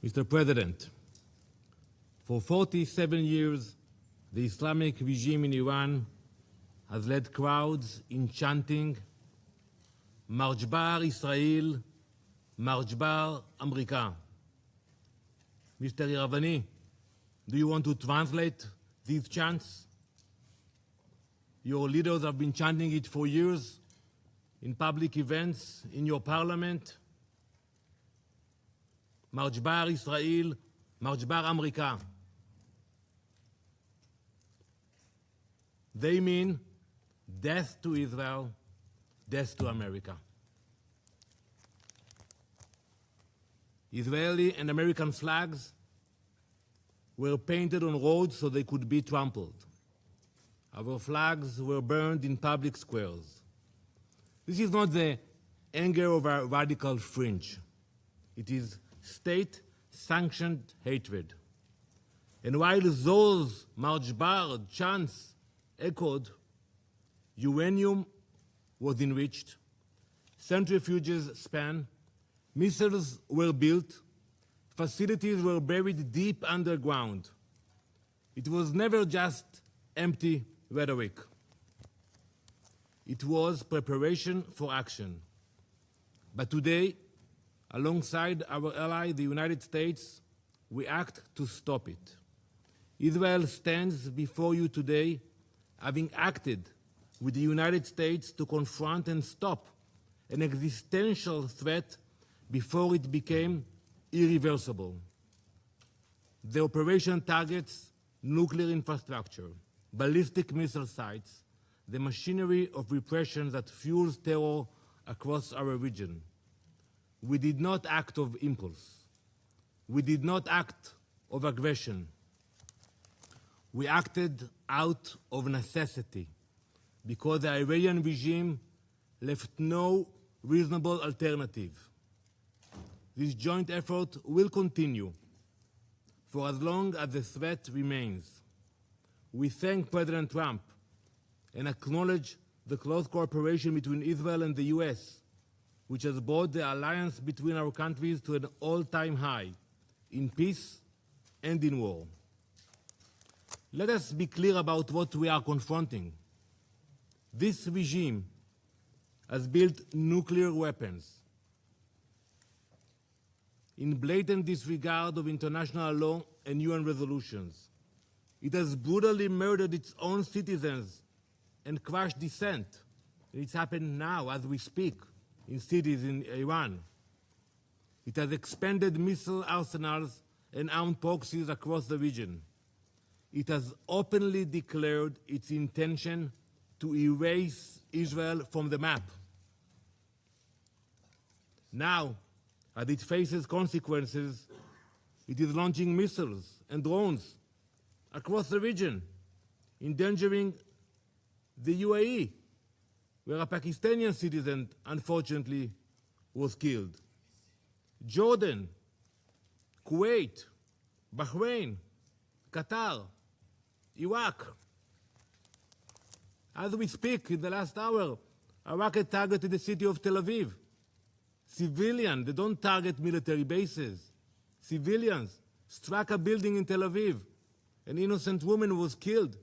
Mr. President, for 47 years, the Islamic regime in Iran has led crowds in chanting, March bar Israel, March bar America. Mr. Iravani, do you want to translate these chants? Your leaders have been chanting it for years in public events, in your parliament. March bar Israel, March bar America. They mean death to Israel, death to America. Israeli and American flags were painted on roads so they could be trampled. Our flags were burned in public squares. This is not the anger of a radical fringe. It is state-sanctioned hatred. And while those March bar chants echoed, uranium was enriched, centrifuges span, missiles were built, facilities were buried deep underground. It was never just empty rhetoric. It was preparation for action. But today, alongside our ally, the United States, we act to stop it. Israel stands before you today, having acted with the United States to confront and stop an existential threat before it became irreversible. The operation targets nuclear infrastructure, ballistic missile sites, the machinery of repression that fuels terror across our region. We did not act of impulse. We did not act of aggression. We acted out of necessity because the Iranian regime left no reasonable alternative. This joint effort will continue for as long as the threat remains. We thank President Trump and acknowledge the close cooperation between Israel and the US, which has brought the alliance between our countries to an all-time high in peace and in war. Let us be clear about what we are confronting. This regime has built nuclear weapons in blatant disregard of international law and UN resolutions. It has brutally murdered its own citizens and crushed dissent. It's happened now as we speak in cities in Iran. It has expanded missile arsenals and armed proxies across the region. It has openly declared its intention to erase Israel from the map. Now, as it faces consequences, it is launching missiles and drones across the region, endangering the UAE, where a Pakistani citizen, unfortunately, was killed. Jordan, Kuwait, Bahrain, Qatar, Iraq. As we speak, in the last hour, a rocket targeted the city of Tel Aviv. Civilians, they don't target military bases. Civilians struck a building in Tel Aviv. An innocent woman was killed,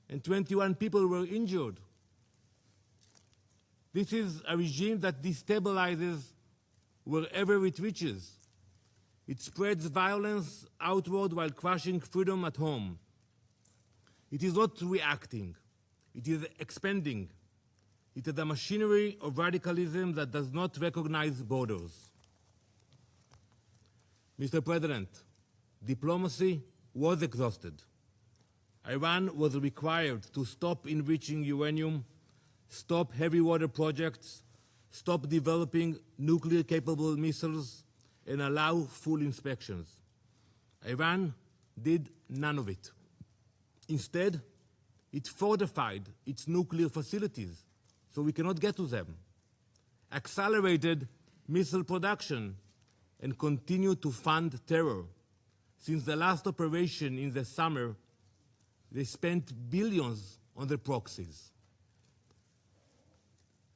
and 21 people were injured. This is a regime that destabilizes wherever it reaches. It spreads violence outward while crushing freedom at home. It is not reacting. It is expanding. It is a machinery of radicalism that does not recognize borders. Mr. President, diplomacy was exhausted. Iran was required to stop enriching uranium, stop heavy water projects, stop developing nuclear-capable missiles, and allow full inspections. Iran did none of it. Instead, it fortified its nuclear facilities so we cannot get to them, accelerated missile production, and continued to fund terror. Since the last operation in the summer, they spent billions on their proxies.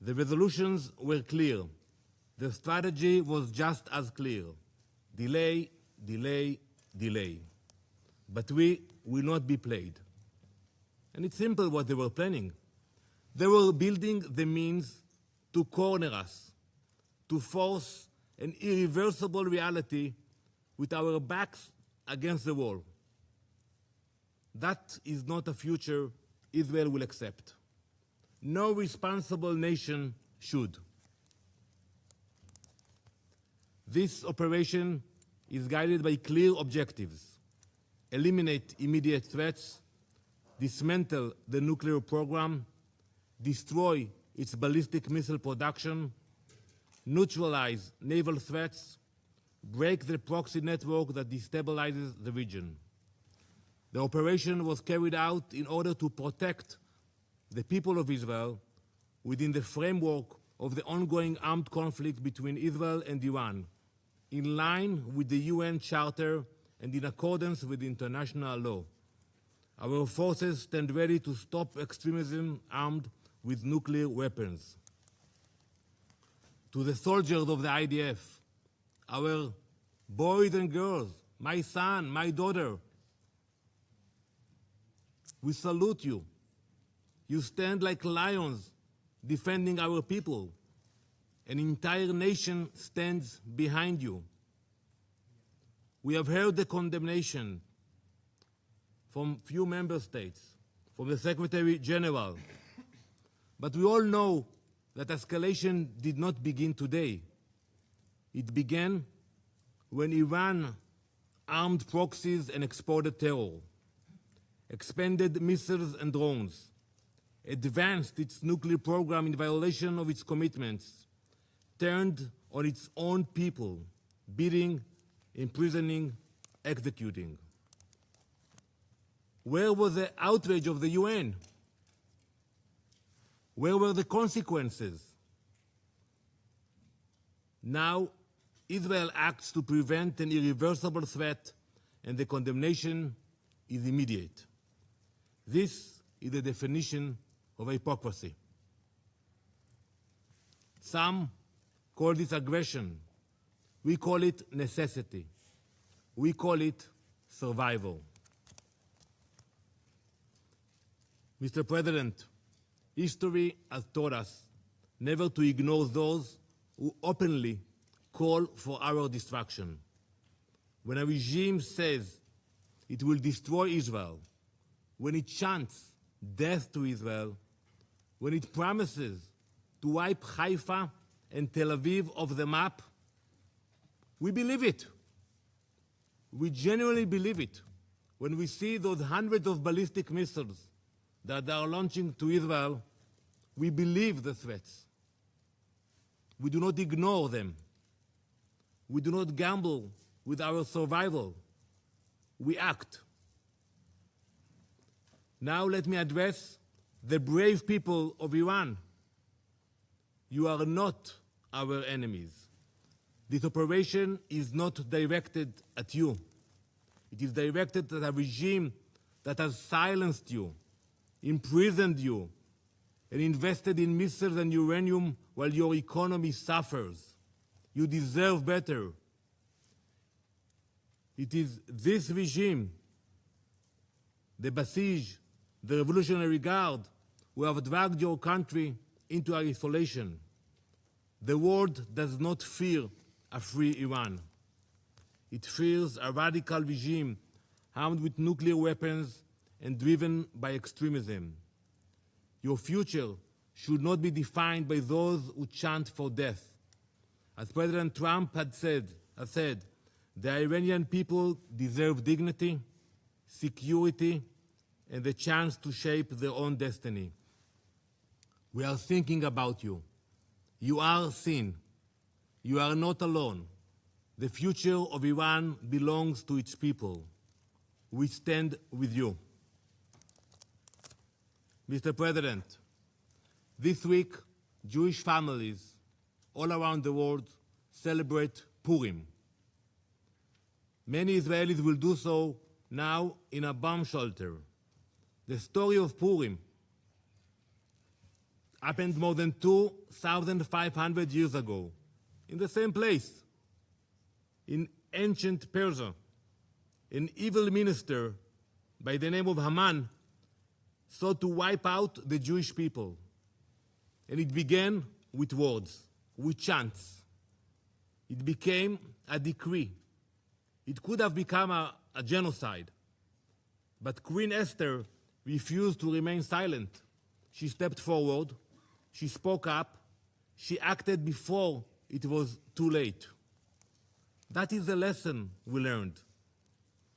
The resolutions were clear. The strategy was just as clear. Delay, delay, delay. But we will not be played. And it's simple what they were planning. They were building the means to corner us, to force an irreversible reality with our backs against the wall. That is not a future Israel will accept. No responsible nation should. This operation is guided by clear objectives: eliminate immediate threats, dismantle the nuclear program, destroy its ballistic missile production, neutralize naval threats, break the proxy network that destabilizes the region. The operation was carried out in order to protect the people of Israel within the framework of the ongoing armed conflict between Israel and Iran, in line with the UN Charter and in accordance with international law. Our forces stand ready to stop extremism armed with nuclear weapons. To the soldiers of the IDF, our boys and girls, my son, my daughter, we salute you. You stand like lions defending our people. An entire nation stands behind you. We have heard the condemnation from few member states, from the Secretary General. But we all know that escalation did not begin today. It began when Iran armed proxies and exported terror, expanded missiles and drones, advanced its nuclear program in violation of its commitments, turned on its own people, beating, imprisoning, executing. Where was the outrage of the UN? Where were the consequences? Now, Israel acts to prevent an irreversible threat, and the condemnation is immediate. This is the definition of hypocrisy. Some call this aggression. We call it necessity. We call it survival. Mr. President, history has taught us never to ignore those who openly call for our destruction. When a regime says it will destroy Israel, when it chants death to Israel, when it promises to wipe Haifa and Tel Aviv off the map, we believe it. We genuinely believe it. When we see those hundreds of ballistic missiles that they are launching to Israel, we believe the threats. We do not ignore them. We do not gamble with our survival. We act. Now let me address the brave people of Iran. You are not our enemies. This operation is not directed at you. It is directed at a regime that has silenced you, imprisoned you, and invested in missiles and uranium while your economy suffers. You deserve better. It is this regime, the Basij, the Revolutionary Guard, who have dragged your country into isolation. The world does not fear a free Iran. It fears a radical regime armed with nuclear weapons and driven by extremism. Your future should not be defined by those who chant for death. As President Trump has said, the Iranian people deserve dignity, security, and the chance to shape their own destiny. We are thinking about you. You are seen. You are not alone. The future of Iran belongs to its people. We stand with you. Mr. President, this week, Jewish families all around the world celebrate Purim. Many Israelis will do so now in a bomb shelter. The story of Purim happened more than 2,500 years ago, in the same place, in ancient Persia. an evil minister by the name of Haman sought to wipe out the Jewish people. And it began with words, with chants. It became a decree. It could have become a genocide. But Queen Esther refused to remain silent. She stepped forward, she spoke up, she acted before it was too late. That is the lesson we learned.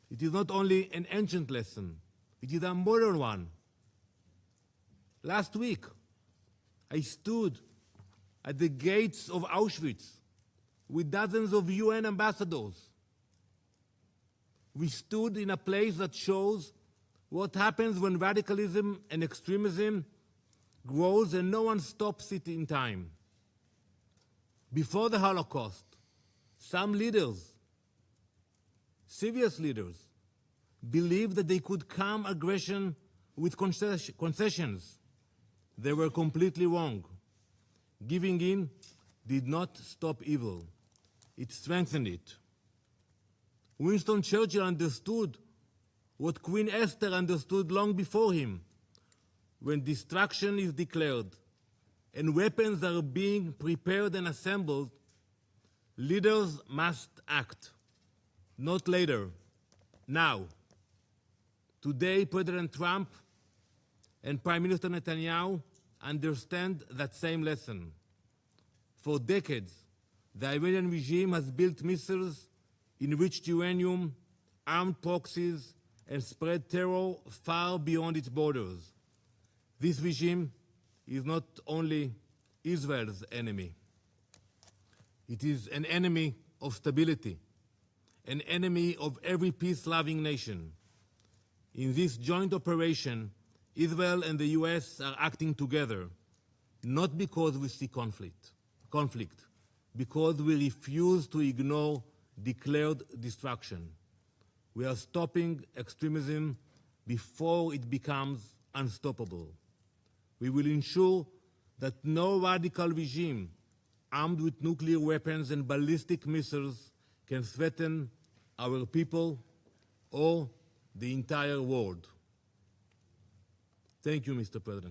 It is not only an ancient lesson, it is a modern one. Last week, I stood at the gates of Auschwitz with dozens of UN ambassadors. We stood in a place that shows what happens when radicalism and extremism grows and no one stops it in time. Before the Holocaust, some leaders, serious leaders, believed that they could calm aggression with concessions. They were completely wrong. Giving in did not stop evil. It strengthened it. Winston Churchill understood what Queen Esther understood long before him. When destruction is declared and weapons are being prepared and assembled, leaders must act, not later, now. Today, President Trump and Prime Minister Netanyahu understand that same lesson. For decades, the Iranian regime has built missiles, enriched uranium, armed proxies, and spread terror far beyond its borders. This regime is not only Israel's enemy. It is an enemy of stability, an enemy of every peace-loving nation. In this joint operation, Israel and the US are acting together, not because we see conflict, because we refuse to ignore declared destruction. We are stopping extremism before it becomes unstoppable. We will ensure that no radical regime armed with nuclear weapons and ballistic missiles can threaten our people or the entire world. Thank you, Mr. President.